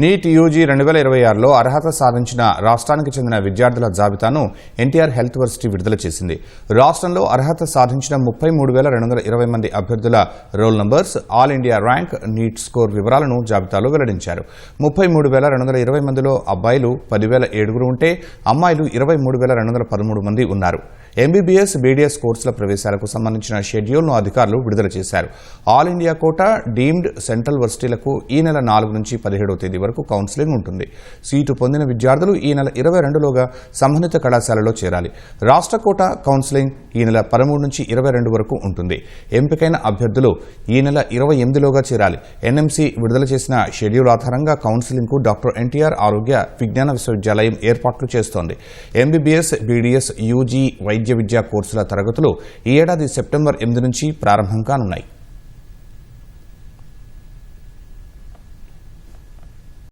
NEET UG 2026లో అర్హత సాధించిన రాష్ట్రానికి చెందిన విద్యార్థుల జాబితాను ఎన్టీఆర్ హెల్త్ వర్సిటీ విడుదల చేసింది. రాష్ట్రంలో అర్హత సాధించిన 33,220 మంది అభ్యర్థుల roll numbers, all India rank, neat score వివరాలను జాబితాలో వెల్లడించారు. 33,220 మందిలో అబ్బాయిలు 10,007 ఉంటే అమ్మాయిలు 23,213 మంది ఉన్నారు. ఎంబీబీఎస్, బీడీఎస్ కోర్సుల ప్రవేశాలకు సంబంధించిన షెడ్యూల్ను అధికారులు విడుదల చేశారు. All India quota, deemed central వర్సిటీలకు ఈ నెల 4 నుంచి 17వ తేదీ వరకు కౌన్సిలింగ్ ఉంటుంది. సీటు పొందిన విద్యార్థులు ఈ నెల 22లోగా సంబంధిత కళాశాలలో చేరాలి. రాష్ట్ర కోటా కౌన్సిలింగ్ ఈ నెల 13 నుంచి 22 వరకు ఉంటుంది. ఎంపికైన అభ్యర్థులు ఈ నెల 28లోగా చేరాలి. ఎన్ఎంసీ విడుదల చేసిన షెడ్యూల్ ఆధారంగా కౌన్సిలింగ్కు డాక్టర్ ఎన్టీఆర్ ఆరోగ్య విజ్ఞాన విశ్వవిద్యాలయం ఏర్పాట్లు చేస్తోంది. ఎంబీబీఎస్, బీడీఎస్, యూజీ వైద్య విద్యా కోర్సుల తరగతులు ఈ ఏడాది సెప్టెంబర్ 8 నుంచి ప్రారంభం కానున్నాయి.